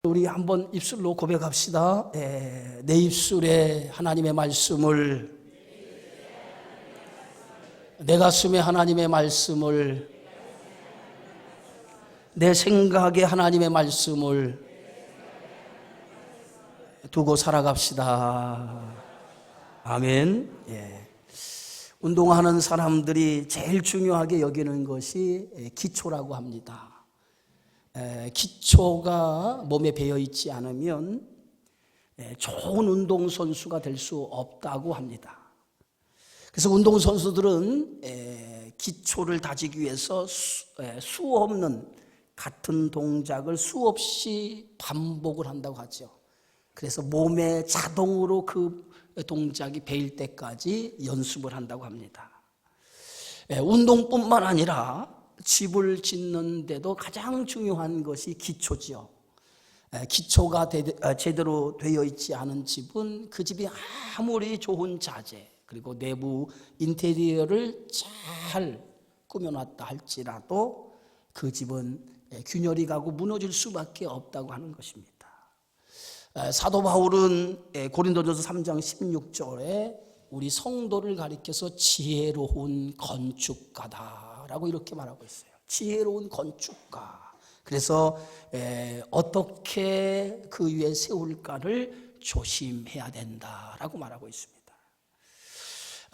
우리 한번 입술로 고백합시다. 내 입술에 하나님의 말씀을, 내 가슴에 하나님의 말씀을, 내 생각에 하나님의 말씀을 두고 살아갑시다. 아멘. 운동하는 사람들이 제일 중요하게 여기는 것이 기초라고 합니다. 기초가 몸에 배어 있지 않으면 좋은 운동선수가 될 수 없다고 합니다. 그래서 운동선수들은 기초를 다지기 위해서 수없는 같은 동작을 수없이 반복을 한다고 하죠. 그래서 몸에 자동으로 그 동작이 배일 때까지 연습을 한다고 합니다. 운동뿐만 아니라 집을 짓는데도 가장 중요한 것이 기초지요. 기초가 제대로 되어 있지 않은 집은 그 집이 아무리 좋은 자재 그리고 내부 인테리어를 잘 꾸며놨다 할지라도 그 집은 균열이 가고 무너질 수밖에 없다고 하는 것입니다. 사도 바울은 고린도전서 3장 16절에 우리 성도를 가리켜서 지혜로운 건축가다라고 이렇게 말하고 있어요. 지혜로운 건축가. 그래서 어떻게 그 위에 세울까를 조심해야 된다라고 말하고 있습니다.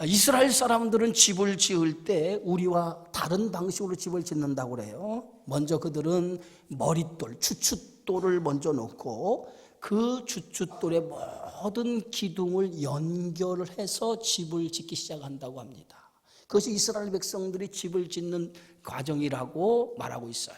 이스라엘 사람들은 집을 지을 때 우리와 다른 방식으로 집을 짓는다고 그래요. 먼저 그들은 머릿돌, 주춧돌을 먼저 놓고 그 주춧돌에 모든 기둥을 연결을 해서 집을 짓기 시작한다고 합니다. 그것이 이스라엘 백성들이 집을 짓는 과정이라고 말하고 있어요.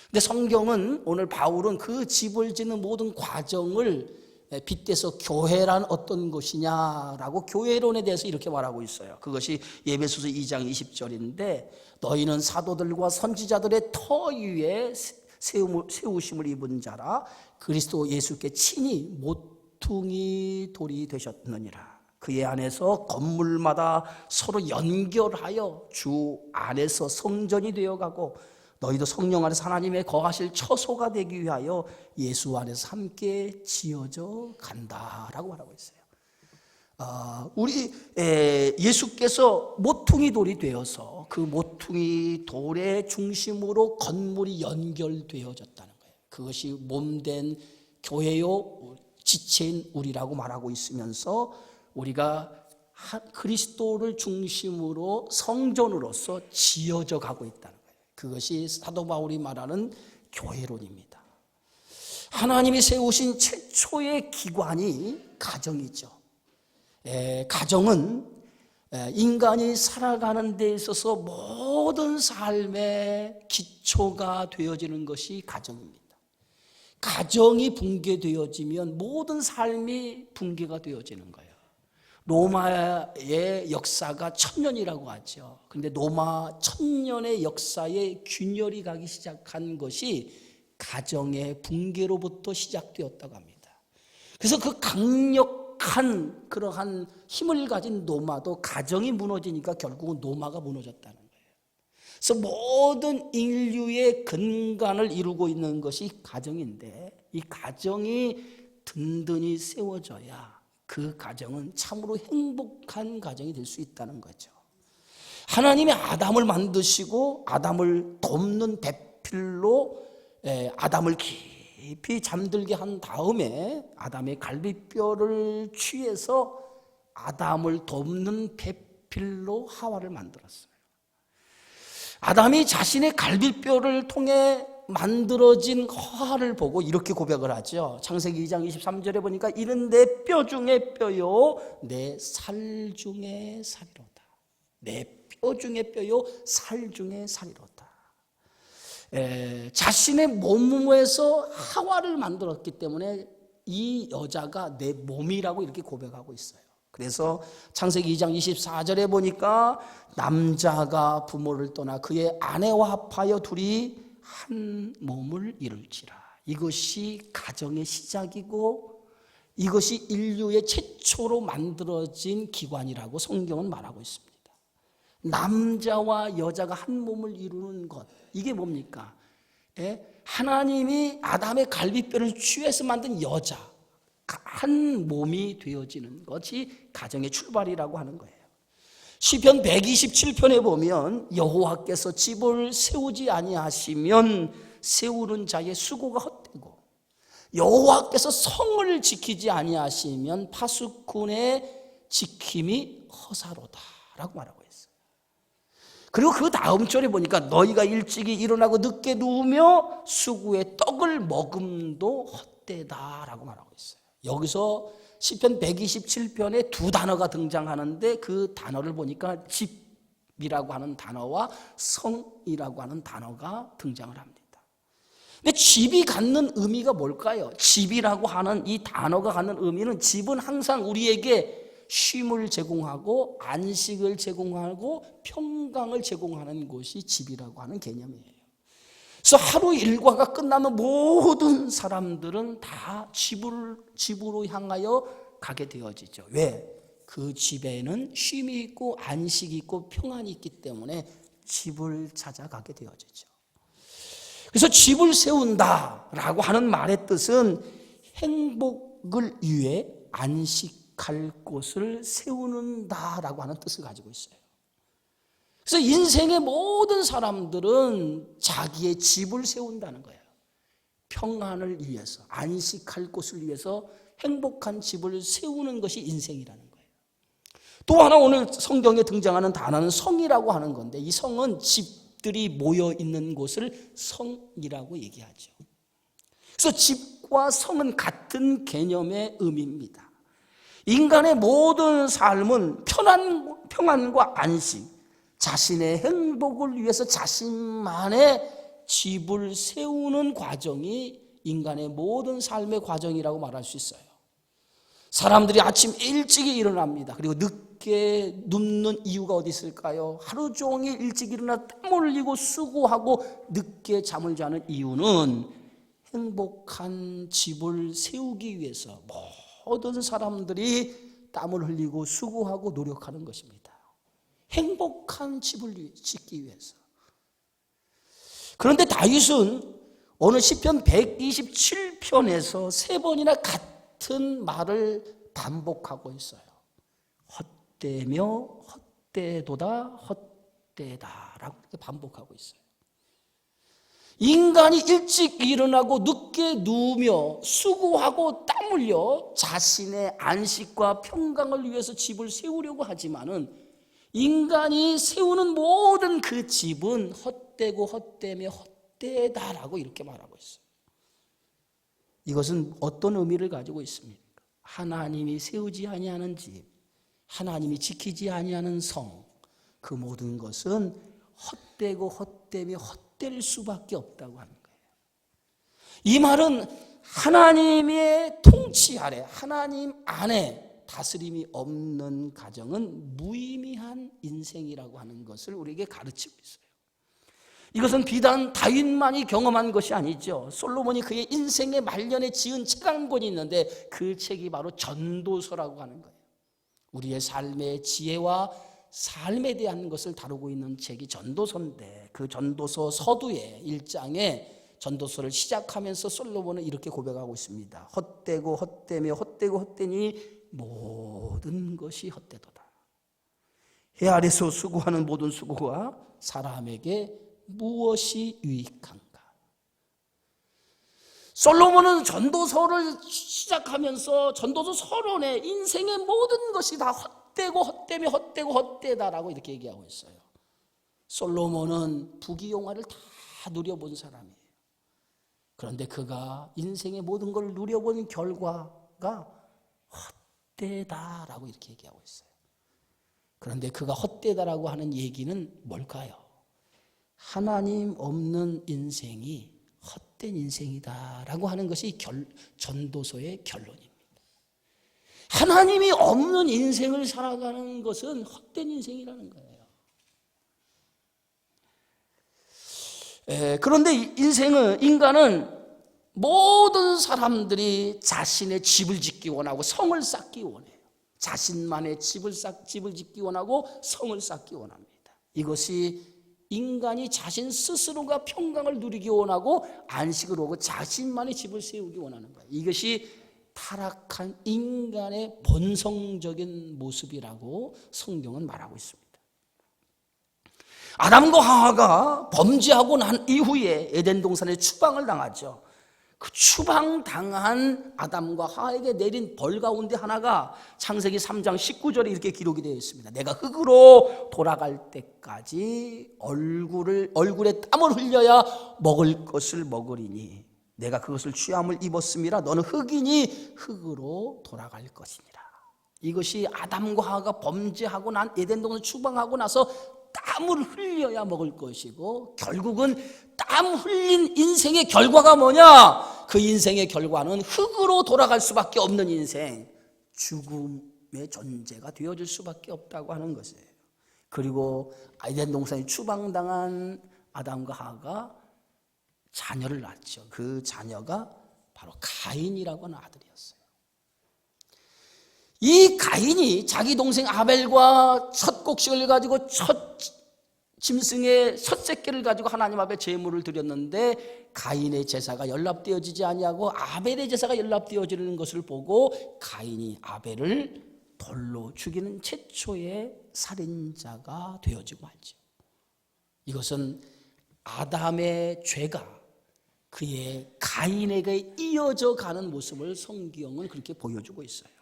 근데 성경은 오늘 바울은 그 집을 짓는 모든 과정을 빗대서 교회란 어떤 것이냐라고 교회론에 대해서 이렇게 말하고 있어요. 그것이 에베소서 2장 20절인데 너희는 사도들과 선지자들의 터 위에 세우심을 입은 자라 그리스도 예수께 친히 모퉁이 돌이 되셨느니라. 그의 안에서 건물마다 서로 연결하여 주 안에서 성전이 되어가고 너희도 성령 안에서 하나님의 거하실 처소가 되기 위하여 예수 안에서 함께 지어져 간다라고 말하고 있어요. 우리 예수께서 모퉁이 돌이 되어서 그 모퉁이 돌의 중심으로 건물이 연결되어졌다는 거예요. 그것이 몸된 교회요 지체인 우리라고 말하고 있으면서 우리가 그리스도를 중심으로 성전으로서 지어져 가고 있다는 거예요. 그것이 사도 바울이 말하는 교회론입니다. 하나님이 세우신 최초의 기관이 가정이죠. 가정은 인간이 살아가는 데 있어서 모든 삶의 기초가 되어지는 것이 가정입니다. 가정이 붕괴되어지면 모든 삶이 붕괴가 되어지는 거예요. 로마의 역사가 1000년이라고 하죠. 그런데 로마 1000년의 역사에 균열이 가기 시작한 것이 가정의 붕괴로부터 시작되었다고 합니다. 그래서 그 강력한 그러한 힘을 가진 로마도 가정이 무너지니까 결국은 로마가 무너졌다는 거예요. 그래서 모든 인류의 근간을 이루고 있는 것이 가정인데 이 가정이 든든히 세워져야 그 가정은 참으로 행복한 가정이 될 수 있다는 거죠. 하나님이 아담을 만드시고 아담을 돕는 배필로 아담을 깊이 잠들게 한 다음에 아담의 갈비뼈를 취해서 아담을 돕는 배필로 하와를 만들었어요. 아담이 자신의 갈비뼈를 통해 만들어진 하와를 보고 이렇게 고백을 하죠. 창세기 2장 23절에 보니까 이는 내 뼈 중에 뼈요 내 살 중에 살이로다. 내 뼈 중에 뼈요 살 중에 살이로다. 자신의 몸에서 하와를 만들었기 때문에 이 여자가 내 몸이라고 이렇게 고백하고 있어요. 그래서 창세기 2장 24절에 보니까 남자가 부모를 떠나 그의 아내와 합하여 둘이 한 몸을 이룰지라. 이것이 가정의 시작이고 이것이 인류의 최초로 만들어진 기관이라고 성경은 말하고 있습니다. 남자와 여자가 한 몸을 이루는 것, 이게 뭡니까? 하나님이 아담의 갈비뼈를 취해서 만든 여자, 한 몸이 되어지는 것이 가정의 출발이라고 하는 거예요. 시편 127편에 보면 여호와께서 집을 세우지 아니하시면 세우는 자의 수고가 헛되고 여호와께서 성을 지키지 아니하시면 파수꾼의 지킴이 허사로다라고 말하고 있어요. 그리고 그 다음 절에 보니까 너희가 일찍이 일어나고 늦게 누우며 수구의 떡을 먹음도 헛되다라고 말하고 있어요. 여기서 시편 127편에 두 단어가 등장하는데 그 단어를 보니까 집이라고 하는 단어와 성이라고 하는 단어가 등장을 합니다. 근데 집이 갖는 의미가 뭘까요? 집이라고 하는 이 단어가 갖는 의미는 집은 항상 우리에게 쉼을 제공하고 안식을 제공하고 평강을 제공하는 곳이 집이라고 하는 개념이에요. 그래서 하루 일과가 끝나면 모든 사람들은 다 집으로 향하여 가게 되어지죠. 왜? 그 집에는 쉼이 있고 안식이 있고 평안이 있기 때문에 집을 찾아가게 되어지죠. 그래서 집을 세운다라고 하는 말의 뜻은 행복을 위해 안식할 곳을 세우는다라고 하는 뜻을 가지고 있어요. 그래서 인생의 모든 사람들은 자기의 집을 세운다는 거예요. 평안을 위해서, 안식할 곳을 위해서 행복한 집을 세우는 것이 인생이라는 거예요. 또 하나 오늘 성경에 등장하는 단어는 성이라고 하는 건데 이 성은 집들이 모여 있는 곳을 성이라고 얘기하죠. 그래서 집과 성은 같은 개념의 의미입니다. 인간의 모든 삶은 평안과 안식, 자신의 행복을 위해서 자신만의 집을 세우는 과정이 인간의 모든 삶의 과정이라고 말할 수 있어요. 사람들이 아침 일찍이 일어납니다. 그리고 늦게 눕는 이유가 어디 있을까요? 하루 종일 일찍 일어나 땀 흘리고 수고하고 늦게 잠을 자는 이유는 행복한 집을 세우기 위해서 모든 사람들이 땀을 흘리고 수고하고 노력하는 것입니다. 행복한 집을 짓기 위해서. 그런데 다윗은 오늘 시편 127편에서 세 번이나 같은 말을 반복하고 있어요. 헛되며 헛되도다 헛되다라고 이렇게 반복하고 있어요. 인간이 일찍 일어나고 늦게 누우며 수고하고 땀 흘려 자신의 안식과 평강을 위해서 집을 세우려고 하지만은 인간이 세우는 모든 그 집은 헛되고 헛되며 헛되다라고 이렇게 말하고 있어요. 이것은 어떤 의미를 가지고 있습니까? 하나님이 세우지 아니하는 집, 하나님이 지키지 아니하는 성, 그 모든 것은 헛되고 헛되며 헛될 수밖에 없다고 하는 거예요. 이 말은 하나님의 통치 아래, 하나님 안에 다스림이 없는 가정은 무의미한 인생이라고 하는 것을 우리에게 가르치고 있어요. 이것은 비단 다윗만이 경험한 것이 아니죠. 솔로몬이 그의 인생의 말년에 지은 책 한 권이 있는데 그 책이 바로 전도서라고 하는 거예요. 우리의 삶의 지혜와 삶에 대한 것을 다루고 있는 책이 전도서인데 그 전도서 서두에 1장에 전도서를 시작하면서 솔로몬은 이렇게 고백하고 있습니다. 헛되고 헛되며 헛되고 헛되니 모든 것이 헛되도다. 해 아래서 수고하는 모든 수고가 사람에게 무엇이 유익한가? 솔로몬은 전도서를 시작하면서 전도서 서론에 인생의 모든 것이 다 헛되고 헛되며 헛되고 헛되다라고 이렇게 얘기하고 있어요. 솔로몬은 부귀영화를 다 누려본 사람이에요. 그런데 그가 인생의 모든 걸 누려본 결과가 헛되다라고 이렇게 얘기하고 있어요. 그런데 그가 헛되다라고 하는 얘기는 뭘까요? 하나님 없는 인생이 헛된 인생이다라고 하는 것이 전도서의 결론입니다. 하나님이 없는 인생을 살아가는 것은 헛된 인생이라는 거예요. 그런데 인간은 모든 사람들이 자신의 집을 짓기 원하고 성을 쌓기 원해요. 자신만의 집을 짓기 원하고 성을 쌓기 원합니다. 이것이 인간이 자신 스스로가 평강을 누리기 원하고 안식을 오고 자신만의 집을 세우기 원하는 거예요. 이것이 타락한 인간의 본성적인 모습이라고 성경은 말하고 있습니다. 아담과 하와가 범죄하고 난 이후에 에덴 동산에 추방을 당하죠. 그 추방당한 아담과 하와에게 내린 벌 가운데 하나가 창세기 3장 19절에 이렇게 기록이 되어 있습니다. 내가 흙으로 돌아갈 때까지 얼굴에 땀을 흘려야 먹을 것을 먹으리니 내가 그것을 취함을 입었음이라 너는 흙이니 흙으로 돌아갈 것이니라. 이것이 아담과 하와가 범죄하고 난 에덴 동산 추방하고 나서 땀을 흘려야 먹을 것이고, 결국은 땀 흘린 인생의 결과가 뭐냐? 그 인생의 결과는 흙으로 돌아갈 수밖에 없는 인생, 죽음의 존재가 되어질 수밖에 없다고 하는 것이에요. 그리고 에덴 동산에 추방당한 아담과 하와가 자녀를 낳죠. 그 자녀가 바로 가인이라고 하는 아들이었어요. 이 가인이 자기 동생 아벨과 첫 곡식을 가지고 첫 짐승의 첫 새끼를 가지고 하나님 앞에 제물을 드렸는데 가인의 제사가 연락되어지지 아니하고 아벨의 제사가 연락되어지는 것을 보고 가인이 아벨을 돌로 죽이는 최초의 살인자가 되어지고 말죠. 이것은 아담의 죄가 그의 가인에게 이어져 가는 모습을 성경은 그렇게 보여주고 있어요.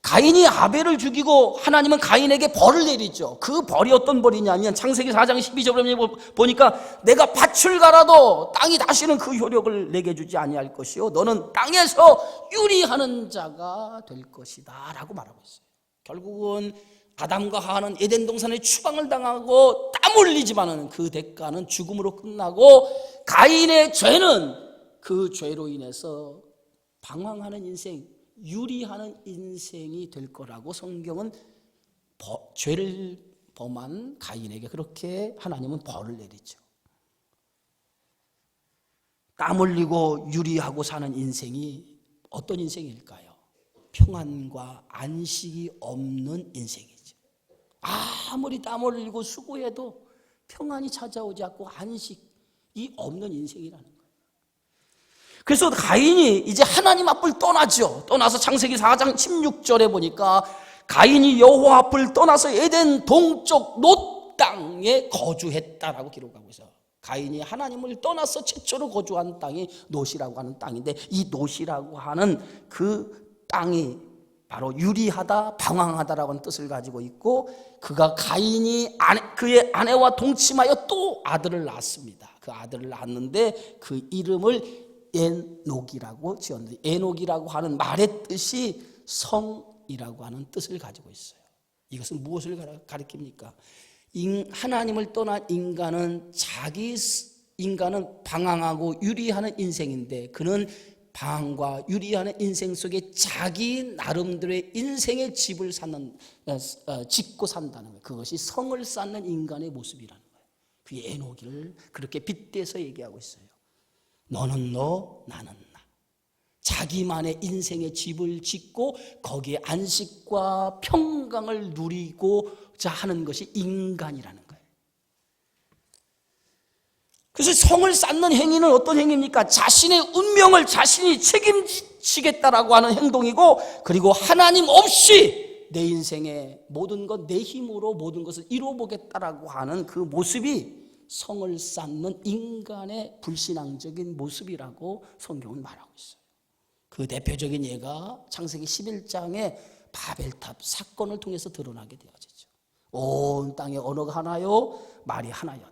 가인이 아벨을 죽이고 하나님은 가인에게 벌을 내리죠. 그 벌이 어떤 벌이냐면 창세기 4장 12절에 보니까 내가 밭을 갈아도 땅이 다시는 그 효력을 내게 주지 아니할 것이요 너는 땅에서 유리하는 자가 될 것이다 라고 말하고 있어요. 결국은 아담과 하와는 에덴 동산에 추방을 당하고 땀 흘리지만은 그 대가는 죽음으로 끝나고, 가인의 죄는 그 죄로 인해서 방황하는 인생, 유리하는 인생이 될 거라고 성경은 죄를 범한 가인에게 그렇게 하나님은 벌을 내리죠. 땀 흘리고 유리하고 사는 인생이 어떤 인생일까요? 평안과 안식이 없는 인생이죠. 아무리 땀 흘리고 수고해도 평안이 찾아오지 않고 안식이 없는 인생이라는 거예요. 그래서 가인이 이제 하나님 앞을 떠나죠. 떠나서 창세기 4장 16절에 보니까 가인이 여호와 앞을 떠나서 에덴 동쪽 놋 땅에 거주했다라고 기록하고 있어요. 가인이 하나님을 떠나서 최초로 거주한 땅이 놋이라고 하는 땅인데, 이 놋이라고 하는 그 땅이 바로 유리하다, 방황하다라고 하는 뜻을 가지고 있고, 가인이 그의 아내와 동침하여 또 아들을 낳았습니다. 그 아들을 낳았는데 그 이름을 에녹이라고 지었는데, 에녹이라고 하는 말의 뜻이 성이라고 하는 뜻을 가지고 있어요. 이것은 무엇을 가리킵니까? 하나님을 떠난 인간은 방황하고 유리하는 인생인데, 그는 방황과 유리하는 인생 속에 자기 나름대로의 인생의 집을 짓고 산다는 거예요. 그것이 성을 쌓는 인간의 모습이라는 거예요. 그 에녹을 그렇게 빗대서 얘기하고 있어요. 너는 너, 나는 나. 자기만의 인생의 집을 짓고 거기에 안식과 평강을 누리고자 하는 것이 인간이라는 거예요. 그래서 성을 쌓는 행위는 어떤 행위입니까? 자신의 운명을 자신이 책임지겠다라고 하는 행동이고, 그리고 하나님 없이 내 인생의 모든 것, 내 힘으로 모든 것을 이루어보겠다라고 하는 그 모습이 성을 쌓는 인간의 불신앙적인 모습이라고 성경은 말하고 있어요. 그 대표적인 예가 창세기 11장의 바벨탑 사건을 통해서 드러나게 되어지죠. 온 땅에 언어가 하나요, 말이 하나였더라.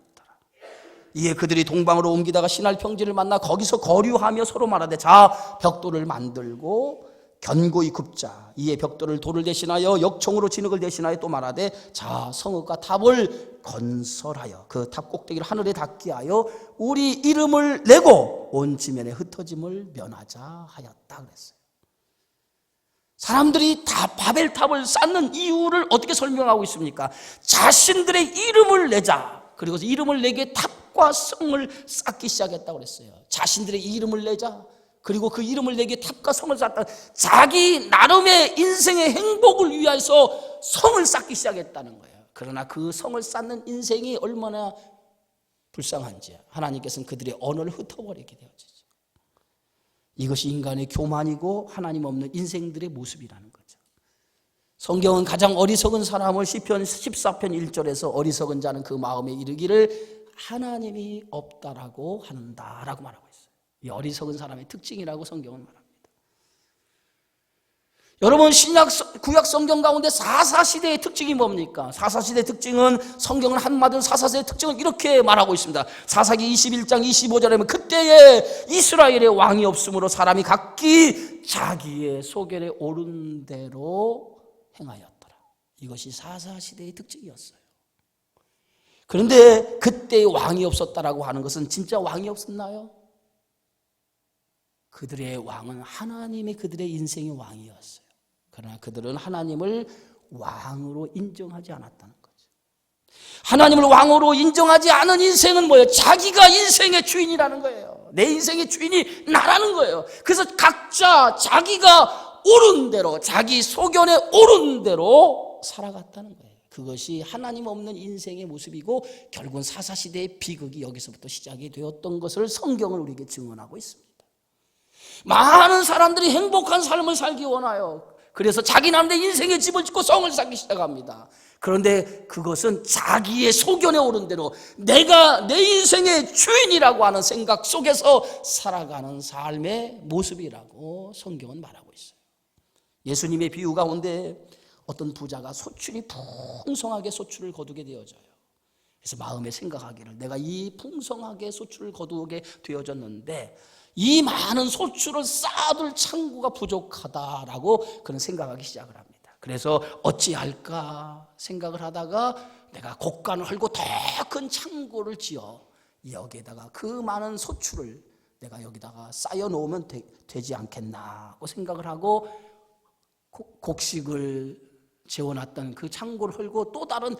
이에 그들이 동방으로 옮기다가 신할 평지를 만나 거기서 거류하며 서로 말하되 자 벽돌을 만들고 견고히 굽자. 이에 벽돌을 돌을 대신하여 역청으로 진흙을 대신하여 또 말하되 자 성읍과 탑을 건설하여 그 탑 꼭대기를 하늘에 닿게 하여 우리 이름을 내고 온 지면에 흩어짐을 면하자 하였다 그랬어요. 사람들이 다 바벨탑을 쌓는 이유를 어떻게 설명하고 있습니까? 자신들의 이름을 내자. 그리고 이름을 내게 탑과 성을 쌓기 시작했다고 그랬어요. 자신들의 이름을 내자. 그리고 그 이름을 내게 탑과 성을 쌓다. 자기 나름의 인생의 행복을 위해서 성을 쌓기 시작했다는 거예요. 그러나 그 성을 쌓는 인생이 얼마나 불쌍한지 하나님께서는 그들의 언어를 흩어버리게 되어지죠. 이것이 인간의 교만이고 하나님 없는 인생들의 모습이라는 거죠. 성경은 가장 어리석은 사람을 시편 14편 1절에서 어리석은 자는 그 마음에 이르기를 하나님이 없다라고 한다라고 말하고 있어요. 이 어리석은 사람의 특징이라고 성경은 말합니다. 여러분, 구약 성경 가운데 사사시대의 특징이 뭡니까? 사사시대의 특징은, 성경은 한마디로 사사시대의 특징을 이렇게 말하고 있습니다. 사사기 21장 25절에 보면 그때에 이스라엘의 왕이 없으므로 사람이 각기 자기의 소견에 오른 대로 행하였더라. 이것이 사사시대의 특징이었어요. 그런데 그때 왕이 없었다라고 하는 것은 진짜 왕이 없었나요? 그들의 왕은 하나님이 그들의 인생의 왕이었어요. 그러나 그들은 하나님을 왕으로 인정하지 않았다는 거죠. 하나님을 왕으로 인정하지 않은 인생은 뭐예요? 자기가 인생의 주인이라는 거예요. 내 인생의 주인이 나라는 거예요. 그래서 각자 자기가 옳은 대로, 자기 소견에 옳은 대로 살아갔다는 거예요. 그것이 하나님 없는 인생의 모습이고 결국은 사사시대의 비극이 여기서부터 시작이 되었던 것을 성경은 우리에게 증언하고 있습니다. 많은 사람들이 행복한 삶을 살기 원해요. 그래서 자기 나름대로 인생의 집을 짓고 성을 쌓기 시작합니다. 그런데 그것은 자기의 소견에 오른 대로 내가 내 인생의 주인이라고 하는 생각 속에서 살아가는 삶의 모습이라고 성경은 말하고 있어요. 예수님의 비유 가운데 어떤 부자가 소출이 풍성하게 소출을 거두게 되어져요. 그래서 마음에 생각하기를 내가 이 풍성하게 소출을 거두게 되어졌는데 이 많은 소출을 쌓아둘 창고가 부족하다라고 그런 생각하기 시작을 합니다. 그래서 어찌할까 생각을 하다가 내가 곡간을 헐고 더 큰 창고를 지어 여기에다가 그 많은 소출을 내가 여기다가 쌓여 놓으면 되지 않겠나 고 생각을 하고 곡식을 재워놨던 그 창고를 헐고 또 다른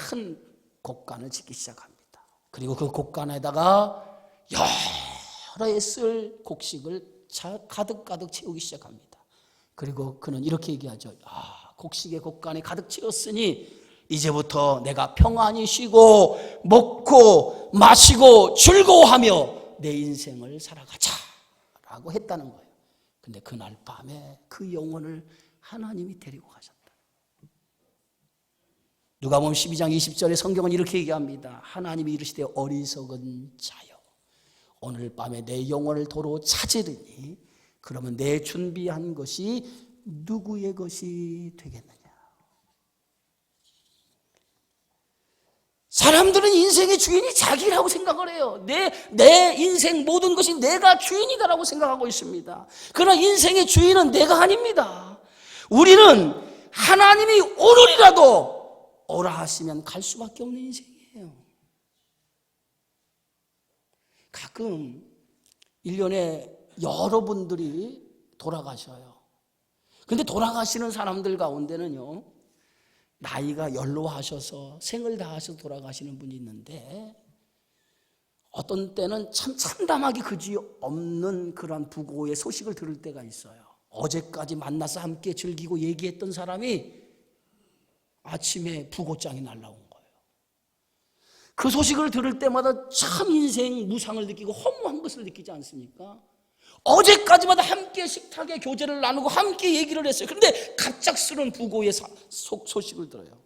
큰 곡간을 짓기 시작합니다. 그리고 그 곡간에다가 여러 해 쓸 곡식을 가득 채우기 시작합니다. 그리고 그는 이렇게 얘기하죠. 곡식의 곡간에 가득 채웠으니 이제부터 내가 평안히 쉬고 먹고 마시고 즐거워하며 내 인생을 살아가자라고 했다는 거예요. 근데 그날 밤에 그 영혼을 하나님이 데리고 가셨다. 누가복음 12장 20절에 성경은 이렇게 얘기합니다. 하나님이 이르시되 어리석은 자여 오늘 밤에 내 영혼을 도로 찾으리니 그러면 내 준비한 것이 누구의 것이 되겠느냐. 사람들은 인생의 주인이 자기라고 생각을 해요. 내 인생 모든 것이 내가 주인이다라고 생각하고 있습니다. 그러나 인생의 주인은 내가 아닙니다. 우리는 하나님이 오늘이라도 오라 하시면 갈 수밖에 없는 인생이에요. 가끔 1년에 여러분들이 돌아가셔요. 근데 돌아가시는 사람들 가운데는요, 나이가 연로하셔서 생을 다하셔서 돌아가시는 분이 있는데 어떤 때는 참 참담하게 그지없는 그런 부고의 소식을 들을 때가 있어요. 어제까지 만나서 함께 즐기고 얘기했던 사람이 아침에 부고장이 날라온 거예요. 그 소식을 들을 때마다 참 인생 무상을 느끼고 허무한 것을 느끼지 않습니까? 어제까지마다 함께 식탁에 교제를 나누고 함께 얘기를 했어요. 그런데 갑작스러운 부고의 소식을 들어요.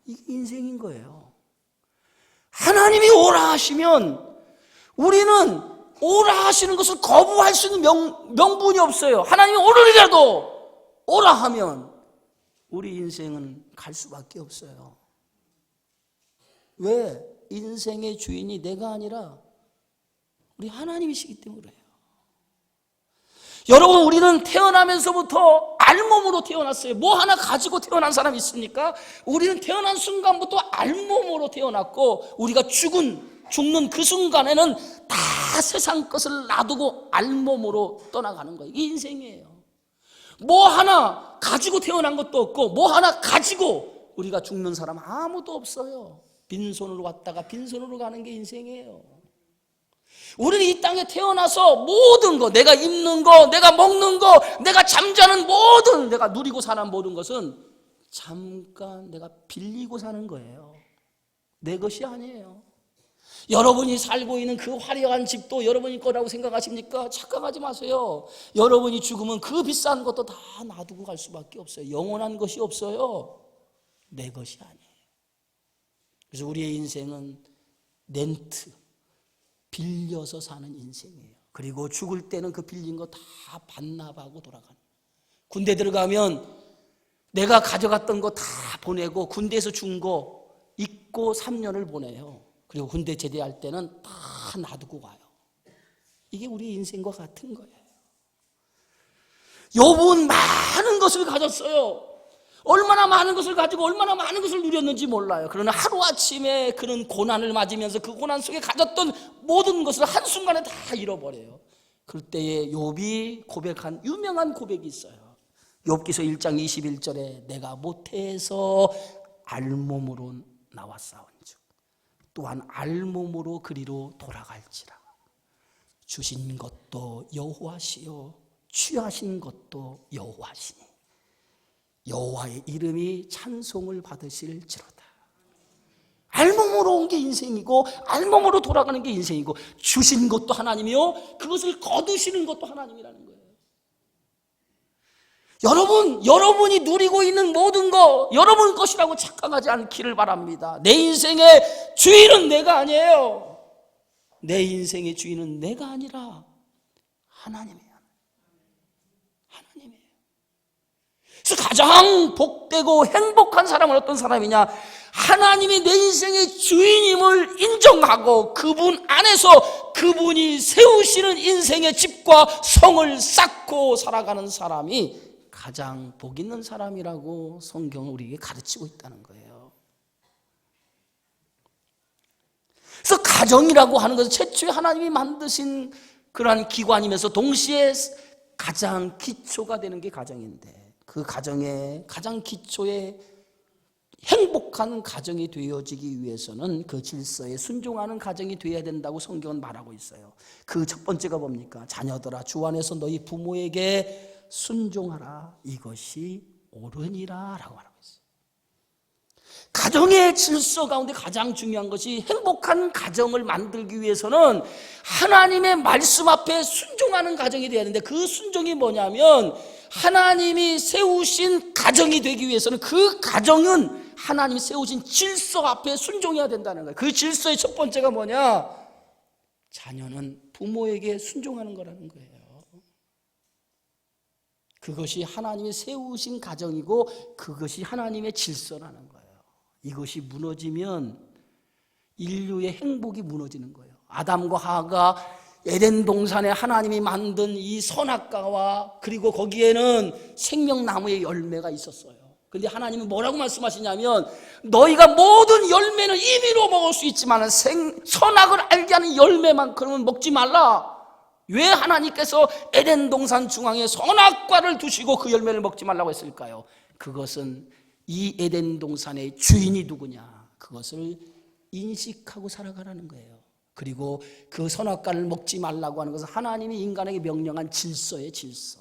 이게 인생인 거예요. 하나님이 오라 하시면 우리는 오라 하시는 것을 거부할 수 있는 명분이 없어요. 하나님이 오늘이라도 오라 하면 우리 인생은 갈 수밖에 없어요. 왜? 인생의 주인이 내가 아니라 우리 하나님이시기 때문에 그래요. 여러분, 우리는 태어나면서부터 알몸으로 태어났어요. 뭐 하나 가지고 태어난 사람 있습니까? 우리는 태어난 순간부터 알몸으로 태어났고 우리가 죽는 그 순간에는 다 세상 것을 놔두고 알몸으로 떠나가는 거예요. 이게 인생이에요. 뭐 하나 가지고 태어난 것도 없고 뭐 하나 가지고 우리가 죽는 사람 아무도 없어요. 빈손으로 왔다가 빈손으로 가는 게 인생이에요. 우리는 이 땅에 태어나서 모든 거, 내가 입는 거, 내가 먹는 거, 내가 잠자는 모든, 내가 누리고 사는 모든 것은 잠깐 내가 빌리고 사는 거예요. 내 것이 아니에요. 여러분이 살고 있는 그 화려한 집도 여러분이 거라고 생각하십니까? 착각하지 마세요. 여러분이 죽으면 그 비싼 것도 다 놔두고 갈 수밖에 없어요. 영원한 것이 없어요. 내 것이 아니에요. 그래서 우리의 인생은 렌트, 빌려서 사는 인생이에요. 그리고 죽을 때는 그 빌린 거 다 반납하고 돌아가는. 군대 들어가면 내가 가져갔던 거 다 보내고 군대에서 준 거 잊고 3년을 보내요. 그리고 군대 제대할 때는 다 놔두고 가요. 이게 우리 인생과 같은 거예요. 욥은 많은 것을 가졌어요. 얼마나 많은 것을 가지고 얼마나 많은 것을 누렸는지 몰라요. 그러나 하루아침에 그는 고난을 맞으면서 그 고난 속에 가졌던 모든 것을 한순간에 다 잃어버려요. 그때에 욥이 고백한 유명한 고백이 있어요. 욥기서 1장 21절에 내가 모태에서 알몸으로 나왔사온즉 또한 알몸으로 그리로 돌아갈지라. 주신 것도 여호와시요 취하신 것도 여호와시니 여호와의 이름이 찬송을 받으실지로다. 알몸으로 온 게 인생이고 알몸으로 돌아가는 게 인생이고 주신 것도 하나님이요 그것을 거두시는 것도 하나님이라는 거예요. 여러분이 누리고 있는 모든 거 여러분 것이라고 착각하지 않기를 바랍니다. 내 인생의 주인은 내가 아니에요. 내 인생의 주인은 내가 아니라 하나님이에요. 하나님이에요. 그래서 가장 복되고 행복한 사람은 어떤 사람이냐? 하나님이 내 인생의 주인임을 인정하고 그분 안에서 그분이 세우시는 인생의 집과 성을 쌓고 살아가는 사람이 가장 복 있는 사람이라고 성경은 우리에게 가르치고 있다는 거예요. 그래서 가정이라고 하는 것은 최초에 하나님이 만드신 그러한 기관이면서 동시에 가장 기초가 되는 게 가정인데 그 가정의 가장 기초에 행복한 가정이 되어지기 위해서는 그 질서에 순종하는 가정이 되어야 된다고 성경은 말하고 있어요. 그 첫 번째가 뭡니까? 자녀들아 주 안에서 너희 부모에게 순종하라. 이것이 옳으니라 라고 말하고 있어요. 가정의 질서 가운데 가장 중요한 것이 행복한 가정을 만들기 위해서는 하나님의 말씀 앞에 순종하는 가정이 되어야 되는데 그 순종이 뭐냐면 하나님이 세우신 가정이 되기 위해서는 그 가정은 하나님이 세우신 질서 앞에 순종해야 된다는 거예요. 그 질서의 첫 번째가 뭐냐? 자녀는 부모에게 순종하는 거라는 거예요. 그것이 하나님이 세우신 가정이고 그것이 하나님의 질서라는 거예요. 이것이 무너지면 인류의 행복이 무너지는 거예요. 아담과 하와가 에덴 동산에 하나님이 만든 이 선악과와 그리고 거기에는 생명나무의 열매가 있었어요. 그런데 하나님은 뭐라고 말씀하시냐면 너희가 모든 열매는 임의로 먹을 수 있지만 선악을 알게 하는 열매만큼은 먹지 말라. 왜 하나님께서 에덴 동산 중앙에 선악과를 두시고 그 열매를 먹지 말라고 했을까요? 그것은 이 에덴 동산의 주인이 누구냐 그것을 인식하고 살아가라는 거예요. 그리고 그 선악과를 먹지 말라고 하는 것은 하나님이 인간에게 명령한 질서의 질서.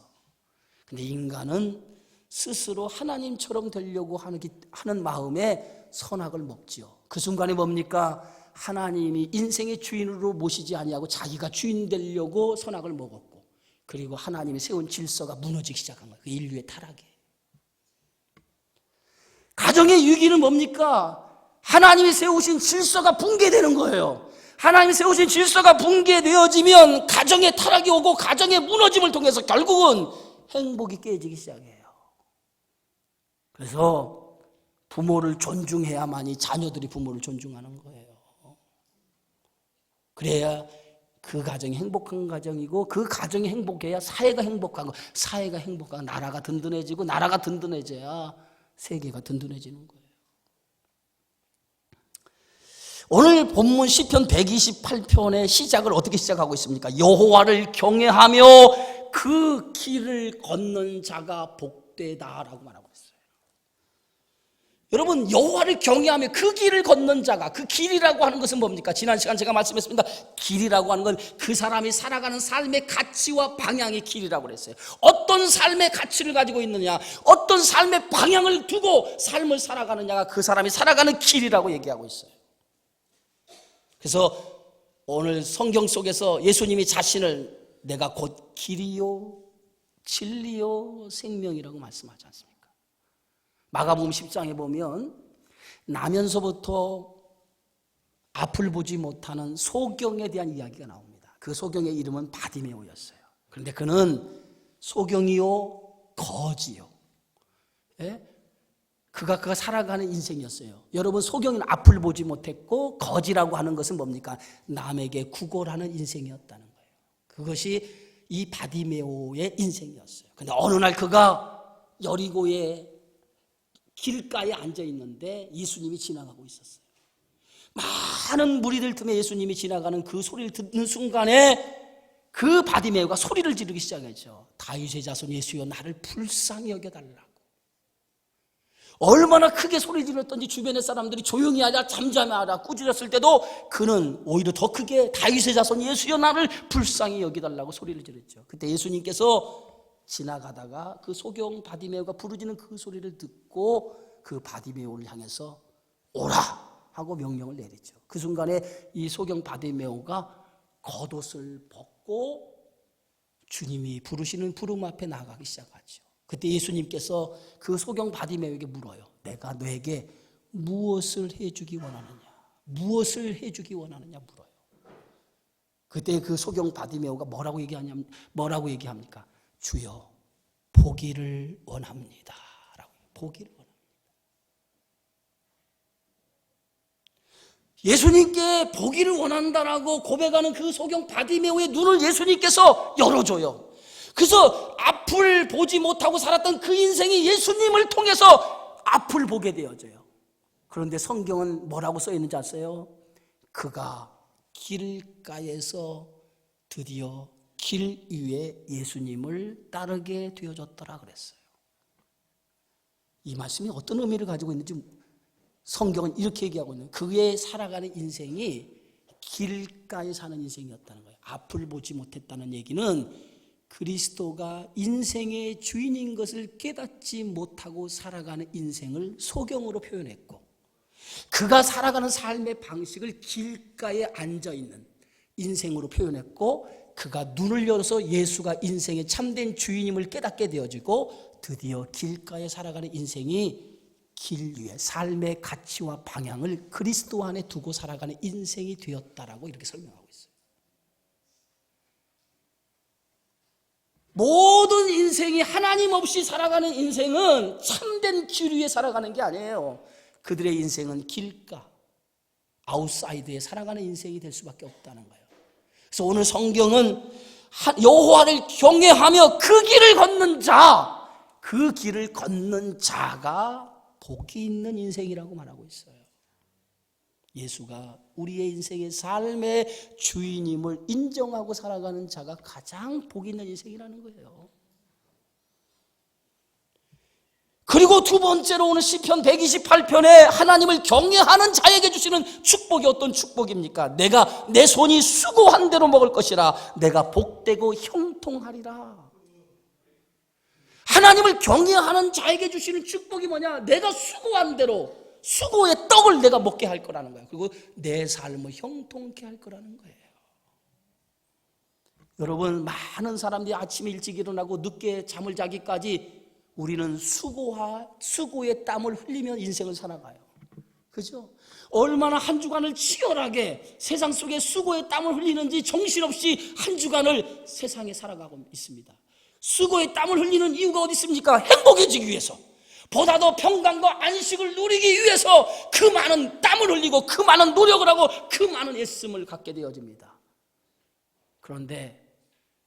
근데 인간은 스스로 하나님처럼 되려고 하는 마음에 선악을 먹지요. 그 순간에 뭡니까? 하나님이 인생의 주인으로 모시지 아니하고 자기가 주인 되려고 선악을 먹었고 그리고 하나님이 세운 질서가 무너지기 시작한 거예요. 그 인류의 타락이. 가정의 위기는 뭡니까? 하나님이 세우신 질서가 붕괴되는 거예요. 하나님이 세우신 질서가 붕괴되어지면 가정의 타락이 오고 가정의 무너짐을 통해서 결국은 행복이 깨지기 시작해요. 그래서 부모를 존중해야만이 자녀들이 부모를 존중하는 거예요. 그래야 그 가정이 행복한 가정이고 그 가정이 행복해야 사회가 행복하고 사회가 행복하고 나라가 든든해지고 나라가 든든해져야 세계가 든든해지는 거예요. 오늘 본문 시편 128편의 시작을 어떻게 시작하고 있습니까? 여호와를 경외하며 그 길을 걷는 자가 복되다라고 말하고 있어요. 여러분, 여호와를 경외하며 그 길을 걷는 자가, 그 길이라고 하는 것은 뭡니까? 지난 시간 제가 말씀했습니다. 길이라고 하는 건 그 사람이 살아가는 삶의 가치와 방향의 길이라고 그랬어요. 어떤 삶의 가치를 가지고 있느냐, 어떤 삶의 방향을 두고 삶을 살아가느냐가 그 사람이 살아가는 길이라고 얘기하고 있어요. 그래서 오늘 성경 속에서 예수님이 자신을 내가 곧 길이요 진리요 생명이라고 말씀하지 않습니까? 마가복음 10장에 보면 나면서부터 앞을 보지 못하는 소경에 대한 이야기가 나옵니다. 그 소경의 이름은 바디메오였어요. 그런데 그는 소경이요 거지요. 예? 그가 살아가는 인생이었어요. 여러분, 소경은 앞을 보지 못했고 거지라고 하는 것은 뭡니까? 남에게 구걸하는 인생이었다는 거예요. 그것이 이 바디메오의 인생이었어요. 그런데 어느 날 그가 여리고의 길가에 앉아 있는데 예수님이 지나가고 있었어요. 많은 무리들 틈에 예수님이 지나가는 그 소리를 듣는 순간에 그 바디메오가 소리를 지르기 시작했죠. 다윗의 자손 예수여, 나를 불쌍히 여겨달라고. 얼마나 크게 소리 질렀던지 주변의 사람들이 조용히 하자, 잠잠하라 꾸짖었을 때도 그는 오히려 더 크게 다윗의 자손 예수여, 나를 불쌍히 여겨달라고 소리를 지렀죠. 그때 예수님께서 지나가다가 그 소경 바디메오가 부르짖는 그 소리를 듣고 그 바디메오를 향해서 오라 하고 명령을 내리죠. 그 순간에 이 소경 바디메오가 겉옷을 벗고 주님이 부르시는 부름 앞에 나가기 시작하죠. 그때 예수님께서 그 소경 바디메오에게 물어요. 내가 너에게 무엇을 해주기 원하느냐? 무엇을 해주기 원하느냐 물어요. 그때 그 소경 바디메오가 뭐라고 얘기합니까? 주여, 보기를 원합니다. 라고. 보기를 원합니다. 예수님께 보기를 원한다라고 고백하는 그 소경 바디메오의 눈을 예수님께서 열어줘요. 그래서 앞을 보지 못하고 살았던 그 인생이 예수님을 통해서 앞을 보게 되어져요. 그런데 성경은 뭐라고 써 있는지 아세요? 그가 길가에서 드디어 길 위에 예수님을 따르게 되어졌더라 그랬어요. 이 말씀이 어떤 의미를 가지고 있는지 성경은 이렇게 얘기하고 있는, 그의 살아가는 인생이 길가에 사는 인생이었다는 거예요. 앞을 보지 못했다는 얘기는 그리스도가 인생의 주인인 것을 깨닫지 못하고 살아가는 인생을 소경으로 표현했고, 그가 살아가는 삶의 방식을 길가에 앉아있는 인생으로 표현했고, 그가 눈을 열어서 예수가 인생의 참된 주인임을 깨닫게 되어지고 드디어 길가에 살아가는 인생이 길 위에 삶의 가치와 방향을 그리스도 안에 두고 살아가는 인생이 되었다라고 이렇게 설명하고 있어요. 모든 인생이 하나님 없이 살아가는 인생은 참된 길 위에 살아가는 게 아니에요. 그들의 인생은 길가, 아웃사이드에 살아가는 인생이 될 수밖에 없다는 거예요. 그래서 오늘 성경은 여호와를 경외하며 그 길을 걷는 자, 그 길을 걷는 자가 복이 있는 인생이라고 말하고 있어요. 예수가 우리의 인생의 삶의 주인임을 인정하고 살아가는 자가 가장 복이 있는 인생이라는 거예요. 그리고 두 번째로 오늘 시편 128편에 하나님을 경외하는 자에게 주시는 축복이 어떤 축복입니까? 내가 내 손이 수고한 대로 먹을 것이라, 내가 복되고 형통하리라. 하나님을 경외하는 자에게 주시는 축복이 뭐냐? 내가 수고한 대로, 수고의 떡을 내가 먹게 할 거라는 거예요. 그리고 내 삶을 형통케 할 거라는 거예요. 여러분, 많은 사람들이 아침에 일찍 일어나고 늦게 잠을 자기까지 우리는 수고의 땀을 흘리며 인생을 살아가요. 그죠? 얼마나 한 주간을 치열하게 세상 속에 수고의 땀을 흘리는지 정신없이 한 주간을 세상에 살아가고 있습니다. 수고의 땀을 흘리는 이유가 어디 있습니까? 행복해지기 위해서, 보다 더 평강과 안식을 누리기 위해서 그 많은 땀을 흘리고 그 많은 노력을 하고 그 많은 애씀을 갖게 되어집니다. 그런데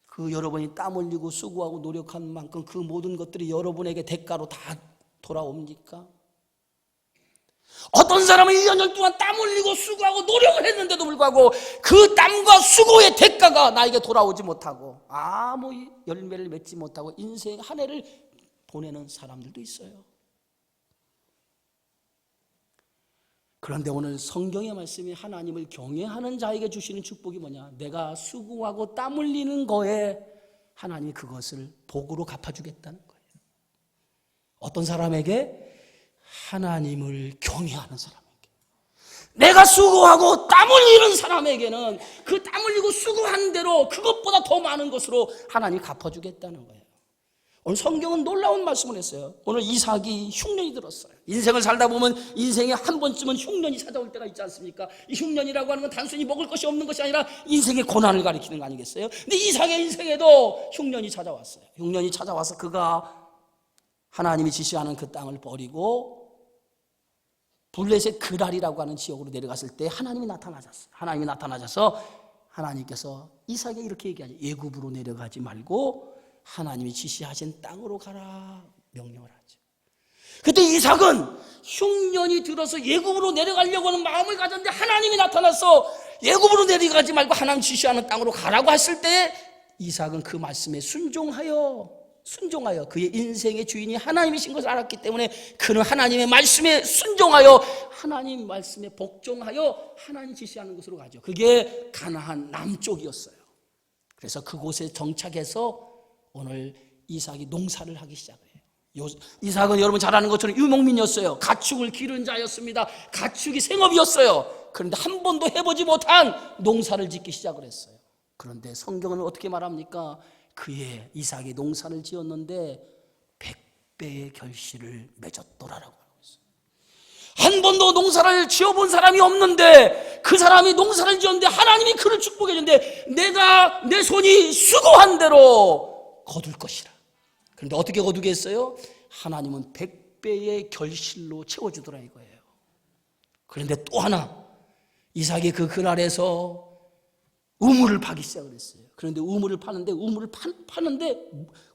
그 여러분이 땀 흘리고 수고하고 노력한 만큼 그 모든 것들이 여러분에게 대가로 다 돌아옵니까? 어떤 사람은 1년 동안 땀 흘리고 수고하고 노력을 했는데도 불구하고 그 땀과 수고의 대가가 나에게 돌아오지 못하고 아무 열매를 맺지 못하고 인생 한 해를 보내는 사람들도 있어요. 그런데 오늘 성경의 말씀이 하나님을 경외하는 자에게 주시는 축복이 뭐냐? 내가 수고하고 땀 흘리는 거에 하나님이 그것을 복으로 갚아주겠다는 거예요. 어떤 사람에게? 하나님을 경외하는 사람에게. 내가 수고하고 땀 흘리는 사람에게는 그 땀 흘리고 수고한 대로 그것보다 더 많은 것으로 하나님이 갚아주겠다는 거예요. 오늘 성경은 놀라운 말씀을 했어요. 오늘 이삭이 흉년이 들었어요. 인생을 살다 보면 인생에 한 번쯤은 흉년이 찾아올 때가 있지 않습니까? 이 흉년이라고 하는 건 단순히 먹을 것이 없는 것이 아니라 인생의 고난을 가리키는 거 아니겠어요? 근데 이삭의 인생에도 흉년이 찾아왔어요. 흉년이 찾아와서 그가 하나님이 지시하는 그 땅을 버리고 블레셋 그랄이라고 하는 지역으로 내려갔을 때 하나님이 나타나셨어요. 하나님이 나타나셔서 하나님께서 이삭에게 이렇게 얘기하죠. 애굽으로 내려가지 말고 하나님이 지시하신 땅으로 가라 명령을 하죠. 그때 이삭은 흉년이 들어서 애굽으로 내려가려고 하는 마음을 가졌는데 하나님이 나타나서 애굽으로 내려가지 말고 하나님 지시하는 땅으로 가라고 했을 때 이삭은 그 말씀에 순종하여 그의 인생의 주인이 하나님이신 것을 알았기 때문에 그는 하나님의 말씀에 순종하여 하나님 말씀에 복종하여 하나님 지시하는 곳으로 가죠. 그게 가나안 남쪽이었어요. 그래서 그곳에 정착해서 오늘 이삭이 농사를 하기 시작을 해요. 이삭은 여러분 잘 아는 것처럼 유목민이었어요. 가축을 기른 자였습니다. 가축이 생업이었어요. 그런데 한 번도 해보지 못한 농사를 짓기 시작을 했어요. 그런데 성경은 어떻게 말합니까? 그의 이삭이 농사를 지었는데 100배의 결실을 맺었더라라고 하고 있어요. 한 번도 농사를 지어본 사람이 없는데 그 사람이 농사를 지었는데 하나님이 그를 축복해 줬는데 내가 내 손이 수고한 대로 거둘 것이라. 그런데 어떻게 거두게 했어요? 하나님은 100배의 결실로 채워주더라 이거예요. 그런데 또 하나 이삭이 그 그날에서 우물을 파기 시작을 했어요. 그런데 우물을 파는데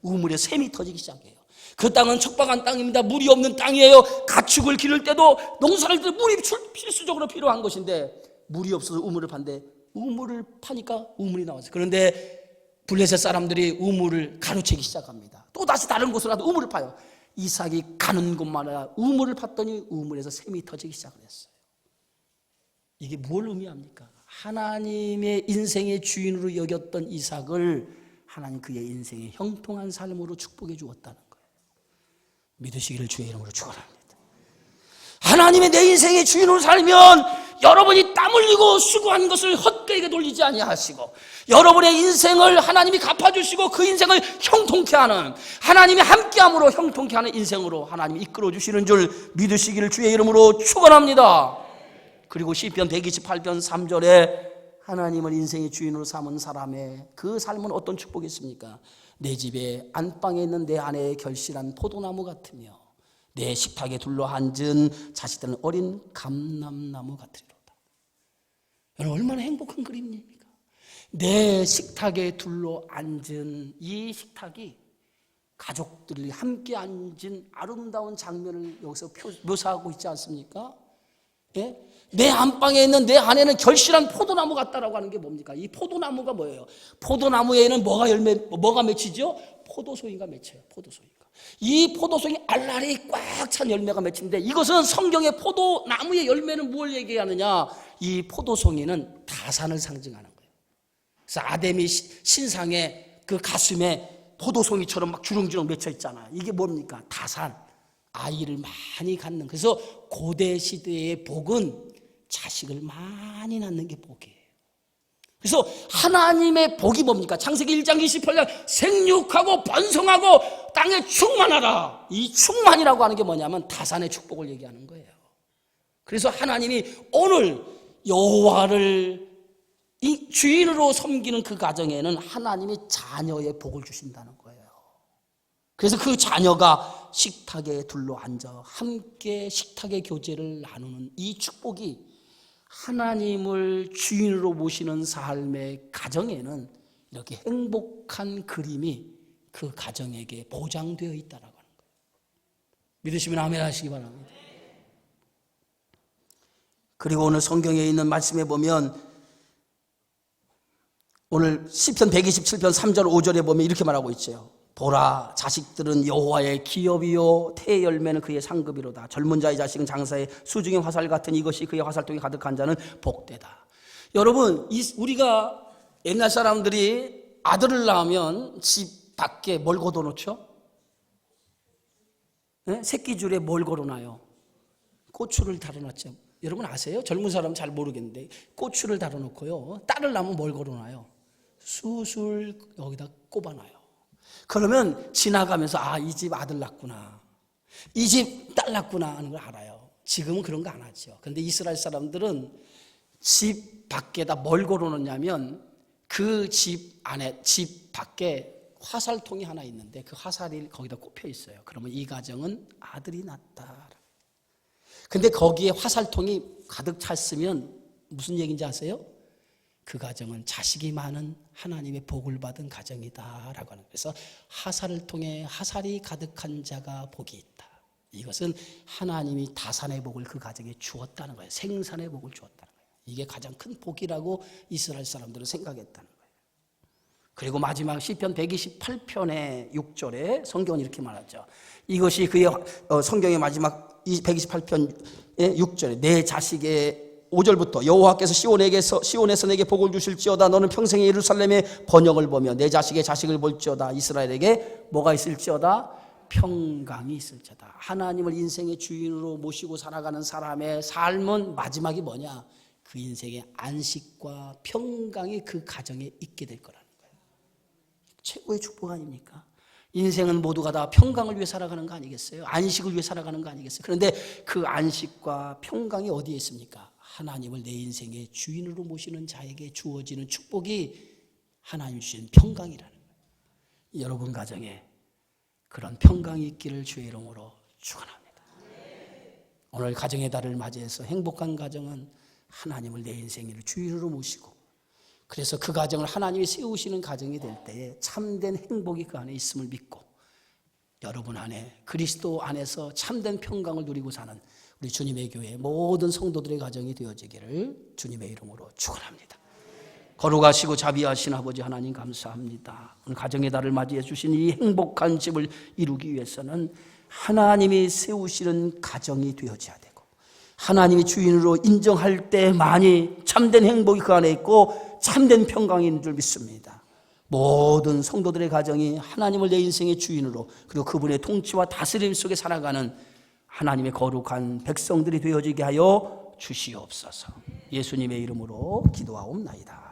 우물에 샘이 터지기 시작해요. 그 땅은 척박한 땅입니다. 물이 없는 땅이에요. 가축을 기를 때도 농사를 때 물이 필수적으로 필요한 것인데 물이 없어서 우물을 파는데 우물을 파니까 우물이 나왔어요. 그런데 블레셋 사람들이 우물을 가로채기 시작합니다. 또 다시 다른 곳으로 가도 우물을 파요. 이삭이 가는 곳마다 우물을 팠더니 우물에서 샘이 터지기 시작을 했어요. 이게 뭘 의미합니까? 하나님의 인생의 주인으로 여겼던 이삭을 하나님 그의 인생의 형통한 삶으로 축복해 주었다는 거예요. 믿으시기를 주의 이름으로 축원합니다. 하나님의 내 인생의 주인으로 살면 여러분이 땀 흘리고 수고한 것을 헛되게 돌리지 아니하시고 여러분의 인생을 하나님이 갚아주시고 그 인생을 형통케 하는 하나님이 함께함으로 형통케 하는 인생으로 하나님이 이끌어 주시는 줄 믿으시기를 주의 이름으로 축원합니다. 그리고 시편 128편 3절에 하나님을 인생의 주인으로 삼은 사람의 그 삶은 어떤 축복이 있습니까? 내 집에 안방에 있는 내 아내의 결실한 포도나무 같으며 내 식탁에 둘러앉은 자식들은 어린 감람나무 같으리로다. 여러분 얼마나 행복한 그림입니까? 내 식탁에 둘러앉은 이 식탁이 가족들이 함께 앉은 아름다운 장면을 여기서 묘사하고 있지 않습니까? 예? 내 안방에 있는 내 아내는 결실한 포도나무 같다라고 하는 게 뭡니까? 이 포도나무가 뭐예요? 포도나무에는 뭐가 맺히죠? 포도송이가 맺혀요. 포도송이가. 이 포도송이 알알이 꽉 찬 열매가 맺힌데 이것은 성경의 포도나무의 열매는 뭘 얘기하느냐? 이 포도송이는 다산을 상징하는 거예요. 그래서 아담이 신상에 그 가슴에 포도송이처럼 막 주렁주렁 맺혀 있잖아요. 이게 뭡니까? 다산. 아이를 많이 갖는. 그래서 고대 시대의 복은 자식을 많이 낳는 게 복이에요. 그래서 하나님의 복이 뭡니까? 창세기 1장 28절 생육하고 번성하고 땅에 충만하라. 이 충만이라고 하는 게 뭐냐면 다산의 축복을 얘기하는 거예요. 그래서 하나님이 오늘 여호와를 이 주인으로 섬기는 그 가정에는 하나님이 자녀의 복을 주신다는 거예요. 그래서 그 자녀가 식탁에 둘러앉아 함께 식탁의 교제를 나누는 이 축복이 하나님을 주인으로 모시는 삶의 가정에는 이렇게 행복한 그림이 그 가정에게 보장되어 있다라고 하는 거예요. 믿으시면 아멘 하시기 바랍니다. 그리고 오늘 성경에 있는 말씀에 보면 오늘 시편 127편 3절 5절에 보면 이렇게 말하고 있죠. 보라, 자식들은 여호와의 기업이요 태의 열매는 그의 상급이로다. 젊은 자의 자식은 장사의 수중의 화살 같은 이것이 그의 화살통에 가득한 자는 복되다. 여러분, 우리가 옛날 사람들이 아들을 낳으면 집 밖에 뭘 걷어놓죠? 네? 새끼줄에 뭘 걸어놔요? 고추를 달아놨죠. 여러분 아세요? 젊은 사람은 잘 모르겠는데 고추를 달아놓고요, 딸을 낳으면 뭘 걸어놔요? 수술 여기다 꼽아놔요. 그러면 지나가면서 아, 이 집 아들 낳구나, 이 집 딸 낳구나 하는 걸 알아요. 지금은 그런 거 안 하죠. 그런데 이스라엘 사람들은 집 밖에다 뭘 걸어놓냐면 그 집 안에, 집 밖에 화살통이 하나 있는데 그 화살이 거기다 꼽혀 있어요. 그러면 이 가정은 아들이 낳았다. 근데 거기에 화살통이 가득 찼으면 무슨 얘기인지 아세요? 그 가정은 자식이 많은 하나님의 복을 받은 가정이다 라고 하는 거예요. 그래서 화살을 통해 화살이 가득한 자가 복이 있다. 이것은 하나님이 다산의 복을 그 가정에 주었다는 거예요. 생산의 복을 주었다는 거예요. 이게 가장 큰 복이라고 이스라엘 사람들은 생각했다는 거예요. 그리고 마지막 시편 128편의 6절에 성경은 이렇게 말하죠. 이것이 그의 성경의 마지막 128편의 6절에 내 자식의 5절부터 여호와께서 시온에서 내게 복을 주실지어다. 너는 평생에 예루살렘의 번영을 보며 내 자식의 자식을 볼지어다. 이스라엘에게 뭐가 있을지어다? 평강이 있을지어다. 하나님을 인생의 주인으로 모시고 살아가는 사람의 삶은 마지막이 뭐냐? 그 인생의 안식과 평강이 그 가정에 있게 될 거라는 거예요. 최고의 축복 아닙니까? 인생은 모두가 다 평강을 위해 살아가는 거 아니겠어요? 안식을 위해 살아가는 거 아니겠어요? 그런데 그 안식과 평강이 어디에 있습니까? 하나님을 내 인생의 주인으로 모시는 자에게 주어지는 축복이 하나님 주신 평강이라는 거예요. 여러분 가정에 그런 평강이 있기를 주의 이름으로 축원합니다. 오늘 가정의 달을 맞이해서 행복한 가정은 하나님을 내 인생의 주인으로 모시고, 그래서 그 가정을 하나님이 세우시는 가정이 될 때에 참된 행복이 그 안에 있음을 믿고 여러분 안에 그리스도 안에서 참된 평강을 누리고 사는 우리 주님의 교회 모든 성도들의 가정이 되어지기를 주님의 이름으로 축원합니다. 거룩하시고 자비하신 아버지 하나님 감사합니다. 오늘 가정의 달을 맞이해 주신 이 행복한 집을 이루기 위해서는 하나님이 세우시는 가정이 되어져야 되고 하나님이 주인으로 인정할 때만이 참된 행복이 그 안에 있고 참된 평강이 있는 줄 믿습니다. 모든 성도들의 가정이 하나님을 내 인생의 주인으로 그리고 그분의 통치와 다스림 속에 살아가는 하나님의 거룩한 백성들이 되어지게 하여 주시옵소서. 예수님의 이름으로 기도하옵나이다.